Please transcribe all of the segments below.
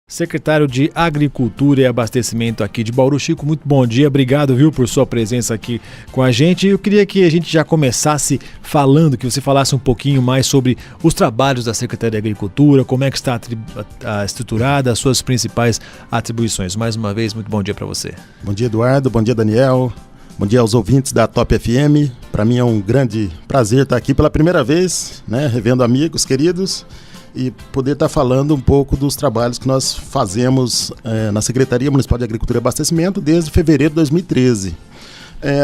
Secretário de Agricultura e Abastecimento aqui de Bauru. Chico, muito bom dia, obrigado, viu, por sua presença aqui com a gente. Eu queria que a gente já começasse falando, que você falasse um pouquinho mais sobre os trabalhos da Secretaria de Agricultura, como é que está estruturada, as suas principais atribuições. Mais uma vez, muito bom dia para você. Bom dia, Eduardo, bom dia, Daniel, bom dia aos ouvintes da Top FM. Para mim é um grande prazer estar aqui pela primeira vez, revendo amigos queridos, e poder estar falando um pouco dos trabalhos que nós fazemos na Secretaria Municipal de Agricultura e Abastecimento desde fevereiro de 2013.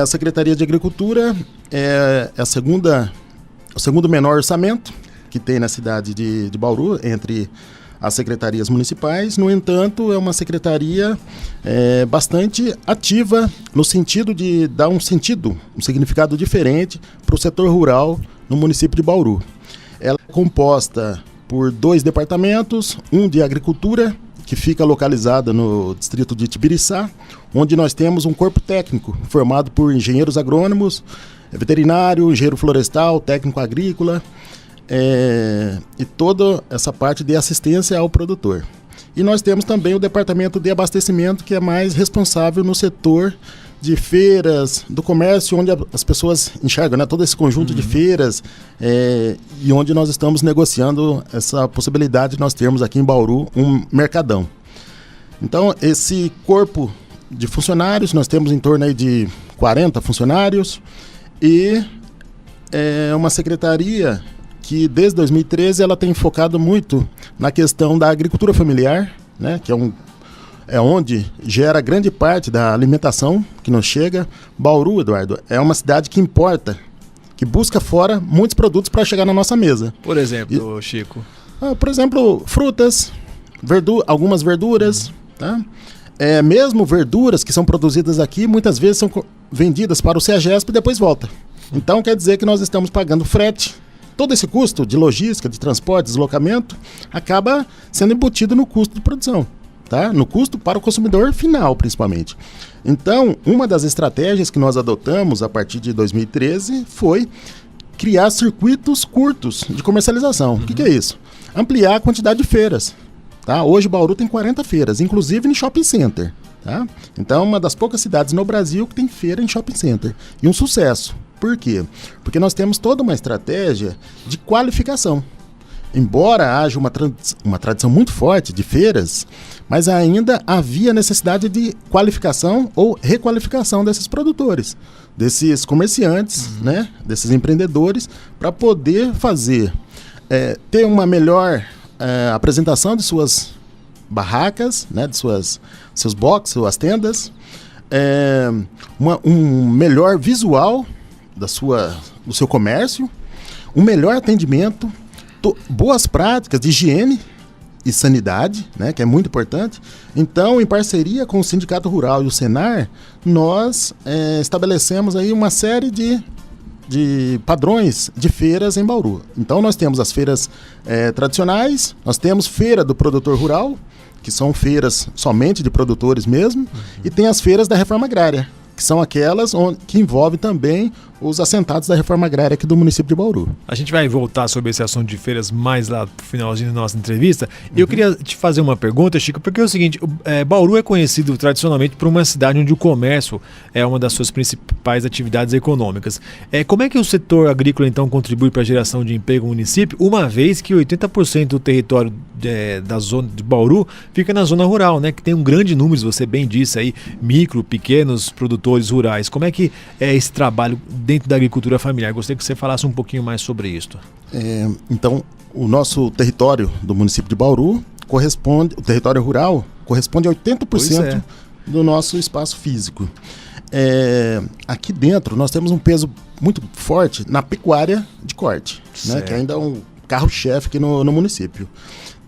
A Secretaria de Agricultura é o segundo menor orçamento que tem na cidade de Bauru, entre as secretarias municipais. No entanto, é uma secretaria bastante ativa no sentido de dar um significado diferente para o setor rural no município de Bauru. Ela é composta por 2 departamentos, um de agricultura, que fica localizado no distrito de Tibiriçá, onde nós temos um corpo técnico formado por engenheiros agrônomos, veterinário, engenheiro florestal, técnico agrícola, e toda essa parte de assistência ao produtor. E nós temos também o departamento de abastecimento, que é mais responsável no setor de feiras, do comércio, onde as pessoas enxergam, todo esse conjunto de feiras, e onde nós estamos negociando essa possibilidade de nós termos aqui em Bauru um mercadão. Então, esse corpo de funcionários, nós temos em torno aí de 40 funcionários, e é uma secretaria que desde 2013 ela tem focado muito na questão da agricultura familiar, que é onde gera grande parte da alimentação que nos chega. Bauru, Eduardo, é uma cidade que importa, que busca fora muitos produtos para chegar na nossa mesa. Por exemplo, Chico? Por exemplo, frutas, algumas verduras, mesmo verduras que são produzidas aqui, muitas vezes são vendidas para o CEAGESP e depois volta. Então quer dizer que nós estamos pagando frete. Todo esse custo de logística, de transporte, deslocamento, acaba sendo embutido no custo de produção. No custo para o consumidor final, principalmente. Então, uma das estratégias que nós adotamos a partir de 2013 foi criar circuitos curtos de comercialização. O que é isso? Ampliar a quantidade de feiras. Hoje, Bauru tem 40 feiras, inclusive em shopping center. Então, é uma das poucas cidades no Brasil que tem feira em shopping center. E um sucesso. Por quê? Porque nós temos toda uma estratégia de qualificação. Embora haja uma tradição muito forte de feiras, mas ainda havia necessidade de qualificação ou requalificação desses produtores, desses comerciantes, desses empreendedores, para poder ter uma melhor apresentação de suas barracas, de seus boxes, suas tendas, um melhor visual do seu comércio, um melhor atendimento, boas práticas de higiene e sanidade, que é muito importante. Então, em parceria com o Sindicato Rural e o Senar, nós estabelecemos aí uma série de padrões de feiras em Bauru. Então, nós temos as feiras tradicionais, nós temos feira do produtor rural, que são feiras somente de produtores mesmo, e tem as feiras da reforma agrária, que são aquelas que envolvem também os assentados da reforma agrária aqui do município de Bauru. A gente vai voltar sobre esse assunto de feiras mais lá pro finalzinho da nossa entrevista. Eu queria te fazer uma pergunta, Chico, porque é o seguinte, Bauru é conhecido tradicionalmente por uma cidade onde o comércio é uma das suas principais atividades econômicas. Como é que o setor agrícola, então, contribui para a geração de emprego no município, uma vez que 80% do território da zona de Bauru fica na zona rural, que tem um grande número, você bem disse aí, pequenos produtores rurais. Como é que é esse trabalho dentro da agricultura familiar? Gostaria que você falasse um pouquinho mais sobre isso. Então, o nosso território do município de Bauru o território rural corresponde a 80% do nosso espaço físico. Aqui dentro nós temos um peso muito forte na pecuária de corte, que ainda é um carro-chefe aqui no município.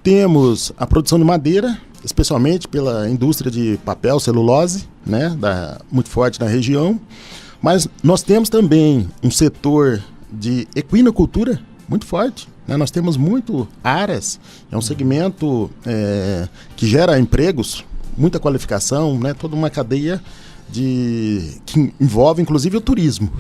Temos a produção de madeira, especialmente pela indústria de papel, celulose, muito forte na região. Mas nós temos também um setor de equinocultura muito forte. Nós temos muito aras, é um segmento que gera empregos, muita qualificação, toda uma cadeia que envolve inclusive o turismo.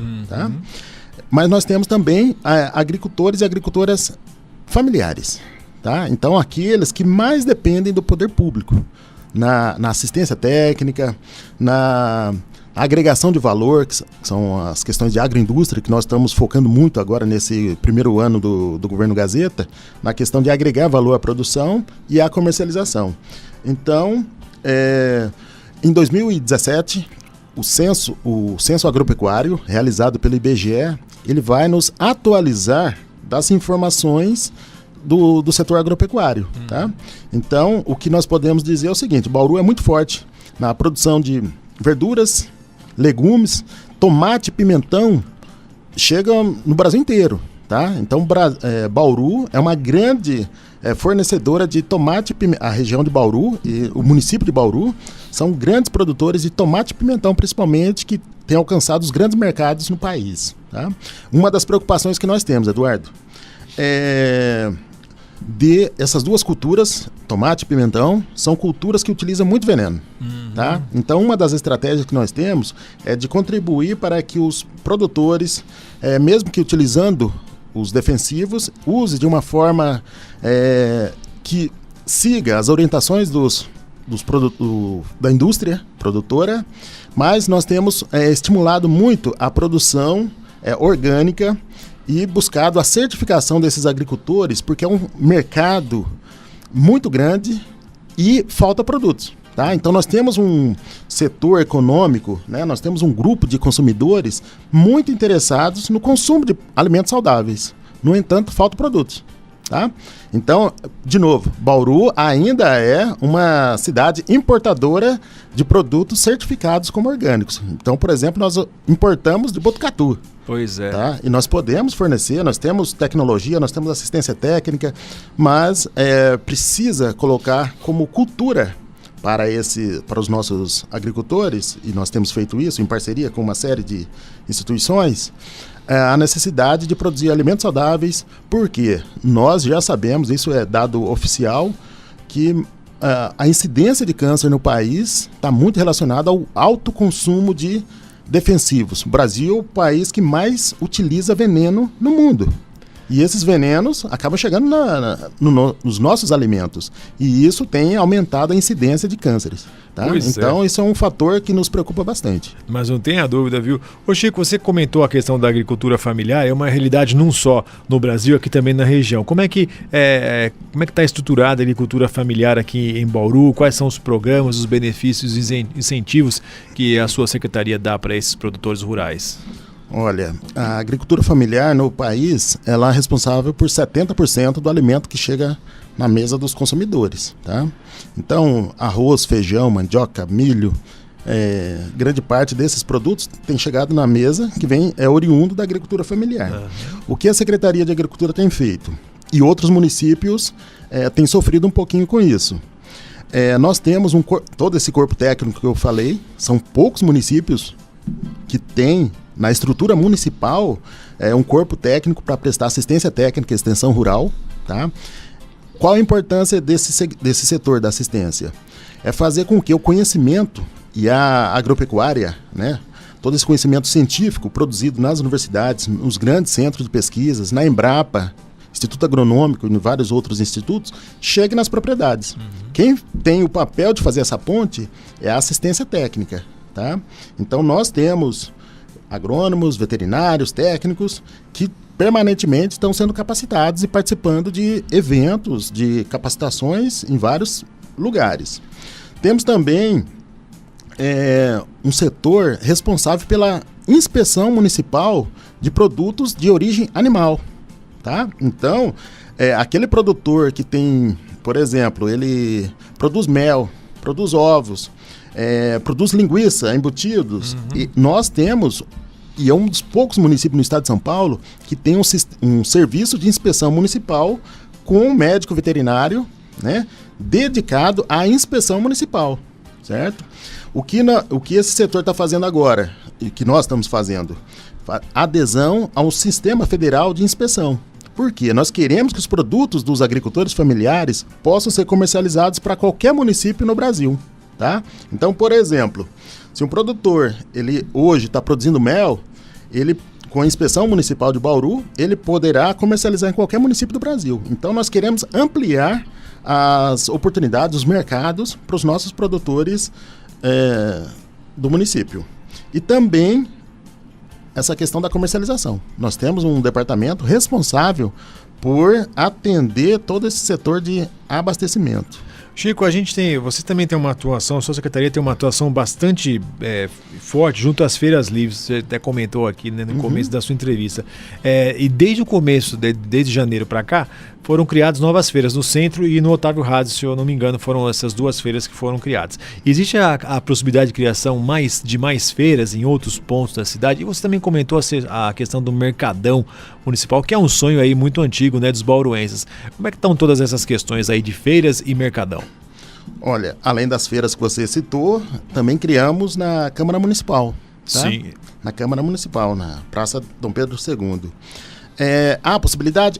Mas nós temos também agricultores e agricultoras familiares. tá? Então, aqueles que mais dependem do poder público, na assistência técnica, na agregação de valor, que são as questões de agroindústria, que nós estamos focando muito agora nesse primeiro ano do governo Gazeta, na questão de agregar valor à produção e à comercialização. Então, em 2017, o censo agropecuário, realizado pelo IBGE, ele vai nos atualizar das informações do setor agropecuário. Tá? Então, o que nós podemos dizer é o seguinte: Bauru é muito forte na produção de verduras, legumes, tomate, pimentão, chega no Brasil inteiro. Tá? Então, Bauru é uma grande fornecedora de tomate, a região de Bauru e o município de Bauru são grandes produtores de tomate e pimentão, principalmente, que têm alcançado os grandes mercados no país. Tá? Uma das preocupações que nós temos, Eduardo, de essas duas culturas, tomate e pimentão, são culturas que utilizam muito veneno. Tá? Então, uma das estratégias que nós temos é de contribuir para que os produtores, mesmo que utilizando os defensivos, use de uma forma que siga as orientações da indústria produtora, mas nós temos estimulado muito a produção orgânica e buscado a certificação desses agricultores, porque é um mercado muito grande e falta produtos. Tá? Então nós temos um setor econômico, né? Nós temos um grupo de consumidores muito interessados no consumo de alimentos saudáveis. No entanto, falta produtos. Tá? Então, de novo, Bauru ainda é uma cidade importadora de produtos certificados como orgânicos. Então, por exemplo, nós importamos de Botucatu. Pois é. Tá? E nós podemos fornecer, nós temos tecnologia, nós temos assistência técnica, mas precisa colocar como cultura para os nossos agricultores, e nós temos feito isso em parceria com uma série de instituições, a necessidade de produzir alimentos saudáveis, porque nós já sabemos, isso é dado oficial, que a incidência de câncer no país está muito relacionada ao alto consumo de defensivos. O Brasil é o país que mais utiliza veneno no mundo. E esses venenos acabam chegando nos nossos alimentos. E isso tem aumentado a incidência de cânceres. Tá? Então, isso é um fator que nos preocupa bastante. Mas não tenha dúvida, viu? Ô Chico, você comentou a questão da agricultura familiar, é uma realidade não só no Brasil, aqui também na região. Como é que está estruturada a agricultura familiar aqui em Bauru? Quais são os programas, os benefícios e incentivos que a sua secretaria dá para esses produtores rurais? Olha, a agricultura familiar no país, ela é responsável por 70% do alimento que chega na mesa dos consumidores, tá? Então, arroz, feijão, mandioca, milho, grande parte desses produtos tem chegado na mesa que é oriundo da agricultura familiar. O que a Secretaria de Agricultura tem feito? E outros municípios têm sofrido um pouquinho com isso. Nós temos todo esse corpo técnico que eu falei, são poucos municípios que têm na estrutura municipal um corpo técnico para prestar assistência técnica e extensão rural. Tá? Qual a importância desse setor da assistência? É fazer com que o conhecimento e a agropecuária, né, todo esse conhecimento científico produzido nas universidades, nos grandes centros de pesquisas, na Embrapa, Instituto Agronômico e em vários outros institutos, chegue nas propriedades. Quem tem o papel de fazer essa ponte é a assistência técnica. Tá? Então nós temos agrônomos, veterinários, técnicos que permanentemente estão sendo capacitados e participando de eventos, de capacitações em vários lugares. Temos também um setor responsável pela inspeção municipal de produtos de origem animal. Tá? Então, aquele produtor que tem, por exemplo, ele produz mel, produz ovos, produz linguiça, embutidos. E nós temos, e é um dos poucos municípios no estado de São Paulo, que tem um serviço de inspeção municipal com um médico veterinário, né, dedicado à inspeção municipal, certo? O que esse setor está fazendo agora, e que nós estamos fazendo? Adesão ao Sistema Federal de Inspeção. Por quê? Nós queremos que os produtos dos agricultores familiares possam ser comercializados para qualquer município no Brasil. Tá? Então, por exemplo, se um produtor ele hoje está produzindo mel, ele com a inspeção municipal de Bauru, ele poderá comercializar em qualquer município do Brasil. Então nós queremos ampliar as oportunidades, os mercados para os nossos produtores do município. E também essa questão da comercialização. Nós temos um departamento responsável por atender todo esse setor de abastecimento. Chico, você também tem uma atuação, a sua secretaria tem uma atuação bastante forte junto às feiras livres, você até comentou aqui, né, no começo da sua entrevista. E desde o começo, desde janeiro para cá, foram criadas novas feiras no centro e no Otávio Rádio, se eu não me engano, foram essas duas feiras que foram criadas. Existe a possibilidade de criação de mais feiras em outros pontos da cidade? E você também comentou a questão do Mercadão Municipal, que é um sonho aí muito antigo, né, dos bauruenses. Como é que estão todas essas questões aí de feiras e Mercadão? Olha, além das feiras que você citou, também criamos na Câmara Municipal. Tá? Sim. Na Câmara Municipal, na Praça Dom Pedro II. Há possibilidade?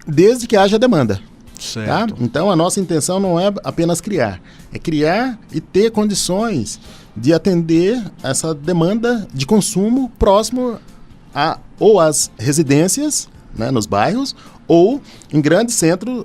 Desde que haja demanda. Certo. Tá? Então a nossa intenção não é apenas criar, é criar e ter condições de atender essa demanda de consumo próximo ou às residências, né, nos bairros, ou em grandes centros,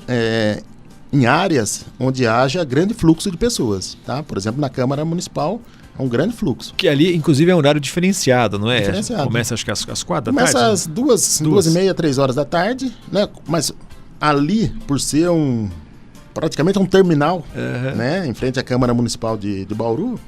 em áreas onde haja grande fluxo de pessoas. Tá? Por exemplo, na Câmara Municipal é um grande fluxo. Que ali, inclusive, é um horário diferenciado, não é? Diferenciado. Começa, acho que às 4 da Começa tarde? às 2h30, 3 horas da tarde, né? Mas ali, por ser praticamente um terminal, né? Em frente à Câmara Municipal de Bauru,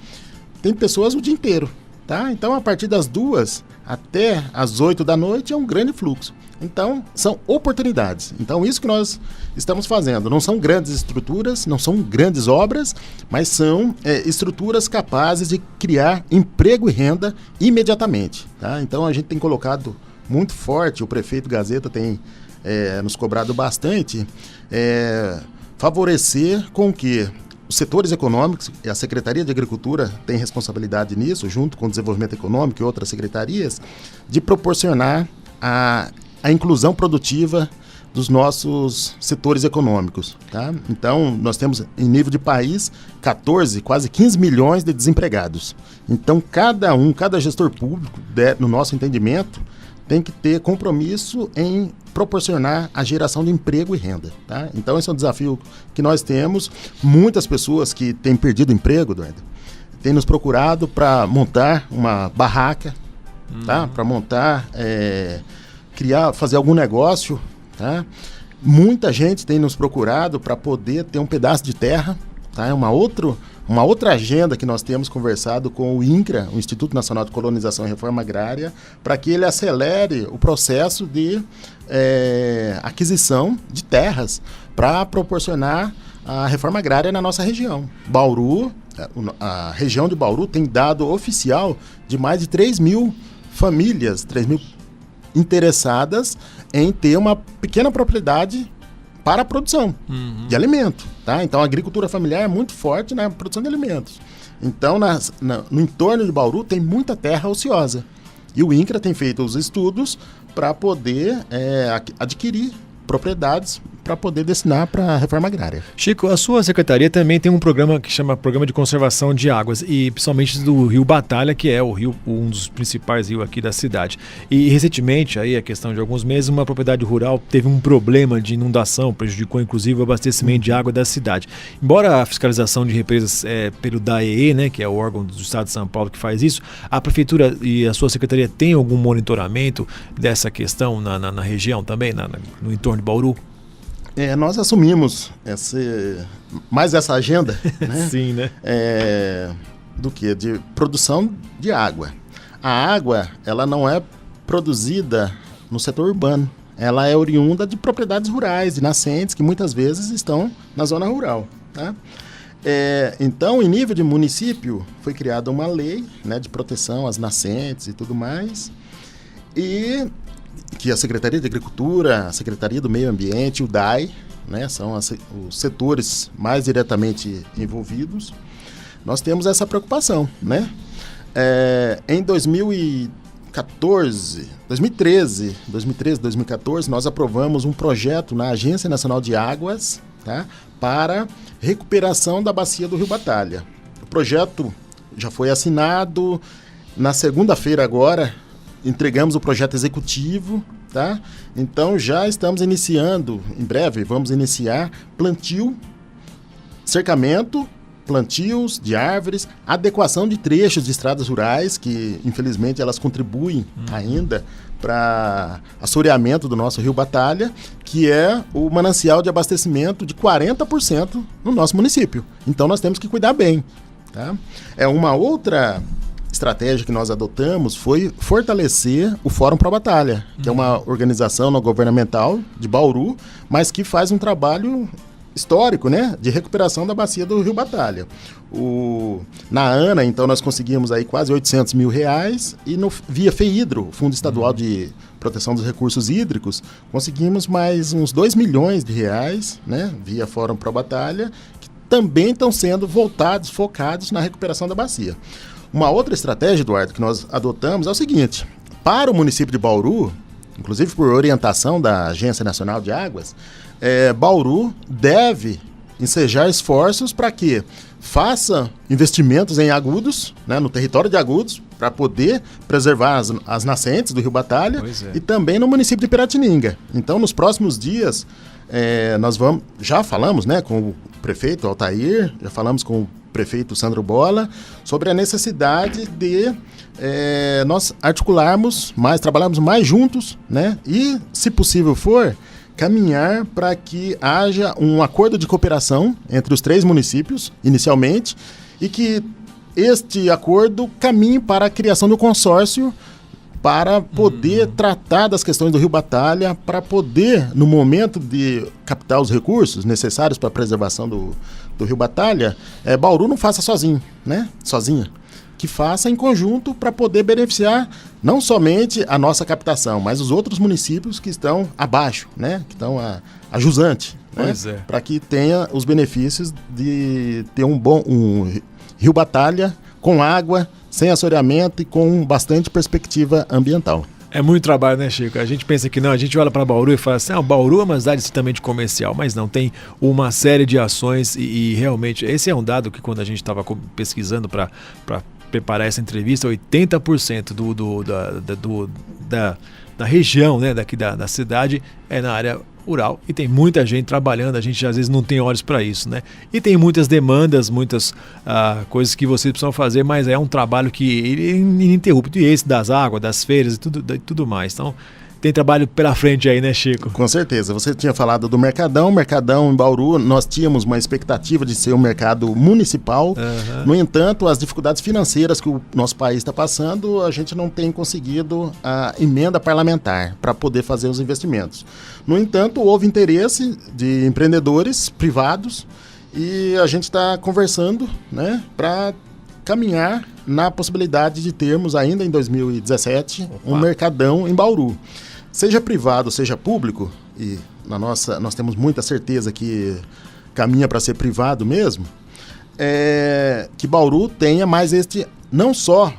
tem pessoas o dia inteiro. Tá? Então, a partir das 2 até as 8 da noite é um grande fluxo. Então, são oportunidades. Então, isso que nós estamos fazendo. Não são grandes estruturas, não são grandes obras, mas são estruturas capazes de criar emprego e renda imediatamente. Tá? Então, a gente tem colocado muito forte, o prefeito Gazeta tem nos cobrado bastante, favorecer com que os setores econômicos, e a Secretaria de Agricultura tem responsabilidade nisso, junto com o Desenvolvimento Econômico e outras secretarias, de proporcionar a inclusão produtiva dos nossos setores econômicos. Tá? Então, nós temos, em nível de país, quase 15 milhões de desempregados. Então, cada gestor público, no nosso entendimento, tem que ter compromisso em proporcionar a geração de emprego e renda. Tá? Então, esse é um desafio que nós temos. Muitas pessoas que têm perdido emprego, Eduardo, têm nos procurado para montar uma barraca, tá? Para montar, fazer algum negócio. Tá? Muita gente tem nos procurado para poder ter um pedaço de terra. Tá? É uma outra agenda que nós temos conversado com o INCRA, o Instituto Nacional de Colonização e Reforma Agrária, para que ele acelere o processo de aquisição de terras para proporcionar a reforma agrária na nossa região. Bauru, a região de Bauru tem dado oficial de mais de 3 mil famílias, 3 mil interessadas em ter uma pequena propriedade para a produção de alimento. Tá? Então, a agricultura familiar é muito forte na produção de alimentos. Então, no entorno de Bauru tem muita terra ociosa. E o INCRA tem feito os estudos para poder adquirir propriedades para poder destinar para a reforma agrária. Chico, a sua secretaria também tem um programa que chama Programa de Conservação de Águas, e principalmente do Rio Batalha, que é um dos principais rios aqui da cidade. E recentemente, aí, a questão de alguns meses, uma propriedade rural teve um problema de inundação, prejudicou inclusive o abastecimento de água da cidade. Embora a fiscalização de represas pelo DAEE, né, que é o órgão do Estado de São Paulo que faz isso, a prefeitura e a sua secretaria tem algum monitoramento dessa questão na região também, no entorno de Bauru? Nós assumimos mais essa agenda, né? Sim, né? Do que? De produção de água. A água, ela não é produzida no setor urbano. Ela é oriunda de propriedades rurais, de nascentes, que muitas vezes estão na zona rural. Tá? Então, em nível de município, foi criada uma lei, né, de proteção às nascentes e tudo mais, e que a Secretaria de Agricultura, a Secretaria do Meio Ambiente, o DAI, né, são os setores mais diretamente envolvidos. Nós temos essa preocupação, né? Em 2013, 2014, nós aprovamos um projeto na Agência Nacional de Águas, tá, para recuperação da bacia do Rio Batalha. O projeto já foi assinado. Na segunda-feira agora, entregamos o projeto executivo, tá? Então já estamos iniciando, em breve vamos iniciar plantio, cercamento, plantios de árvores, adequação de trechos de estradas rurais, que infelizmente elas contribuem ainda para assoreamento do nosso Rio Batalha, que é o manancial de abastecimento de 40% no nosso município. Então nós temos que cuidar bem, tá? Uma outra estratégia que nós adotamos foi fortalecer o Fórum Pro Batalha, que é uma organização não governamental de Bauru, mas que faz um trabalho histórico, né, de recuperação da bacia do Rio Batalha. Na ANA, então, nós conseguimos aí quase R$800 mil e via FEHIDRO, Fundo Estadual de Proteção dos Recursos Hídricos, conseguimos mais uns R$2 milhões, né, via Fórum Pro Batalha, que também estão sendo focados na recuperação da bacia. Uma outra estratégia, Eduardo, que nós adotamos é o seguinte: para o município de Bauru, inclusive por orientação da Agência Nacional de Águas, Bauru deve ensejar esforços para que faça investimentos em Agudos, né, no território de Agudos, para poder preservar as nascentes do Rio Batalha, e também no município de Piratininga. Então, nos próximos dias, já falamos, né, com o prefeito Altair, já falamos com o prefeito Sandro Bola, sobre a necessidade de nós articularmos mais, trabalharmos mais juntos, né, e, se possível for, caminhar para que haja um acordo de cooperação entre os 3 municípios, inicialmente, e que este acordo caminhe para a criação do consórcio para poder tratar das questões do Rio Batalha, para poder, no momento de captar os recursos necessários para a preservação do Rio Batalha, Bauru não faça sozinha, que faça em conjunto para poder beneficiar não somente a nossa captação, mas os outros municípios que estão abaixo, né, que estão a jusante, né, para que tenha os benefícios de ter um Rio Batalha com água, sem assoreamento e com bastante perspectiva ambiental. É muito trabalho, né, Chico? A gente pensa que não, a gente olha para Bauru e fala assim, Bauru é uma cidade extremamente comercial, mas não, tem uma série de ações e realmente, esse é um dado que quando a gente estava pesquisando para preparar essa entrevista, 80% da região, né, daqui da cidade é na área rural e tem muita gente trabalhando, a gente às vezes não tem olhos para isso, né? E tem muitas demandas, muitas coisas que vocês precisam fazer, mas é um trabalho que é ininterrupto, e esse das águas, das feiras e tudo mais. Então, tem trabalho pela frente aí, né, Chico? Com certeza. Você tinha falado do Mercadão. Mercadão em Bauru, nós tínhamos uma expectativa de ser um mercado municipal. No entanto, as dificuldades financeiras que o nosso país está passando, a gente não tem conseguido a emenda parlamentar para poder fazer os investimentos. No entanto, houve interesse de empreendedores privados e a gente está conversando, né, para caminhar na possibilidade de termos ainda em 2017 um Mercadão em Bauru. Seja privado, seja público, e nós temos muita certeza que caminha para ser privado mesmo, que Bauru tenha mais não só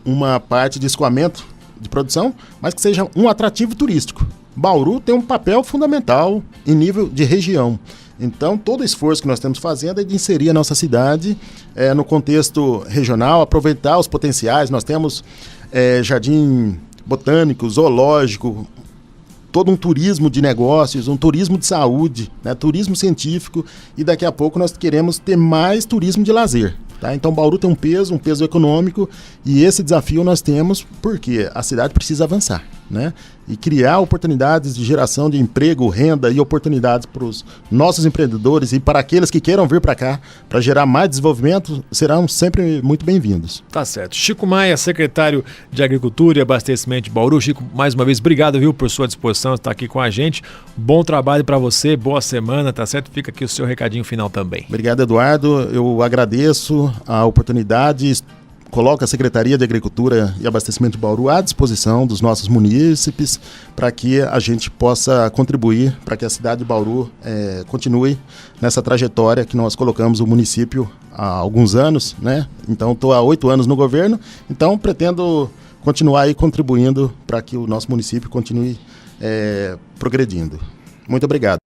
uma parte de escoamento de produção, mas que seja um atrativo turístico. Bauru tem um papel fundamental em nível de região. Então, todo o esforço que nós estamos fazendo é de inserir a nossa cidade no contexto regional, aproveitar os potenciais. Nós temos jardim botânico, zoológico, todo um turismo de negócios, um turismo de saúde, né, turismo científico, e daqui a pouco nós queremos ter mais turismo de lazer. Tá? Então, Bauru tem um peso econômico, e esse desafio nós temos porque a cidade precisa avançar, né? E criar oportunidades de geração de emprego, renda e oportunidades para os nossos empreendedores e para aqueles que queiram vir para cá para gerar mais desenvolvimento, serão sempre muito bem-vindos. Tá certo. Chico Maia, secretário de Agricultura e Abastecimento de Bauru. Chico, mais uma vez, obrigado, viu, por sua disposição de estar aqui com a gente. Bom trabalho para você, boa semana, tá certo? Fica aqui o seu recadinho final também. Obrigado, Eduardo. Eu agradeço a oportunidade. Coloca a Secretaria de Agricultura e Abastecimento de Bauru à disposição dos nossos munícipes para que a gente possa contribuir para que a cidade de Bauru continue nessa trajetória que nós colocamos o município há alguns anos, né? Então, estou há 8 anos no governo, então pretendo continuar aí contribuindo para que o nosso município continue progredindo. Muito obrigado.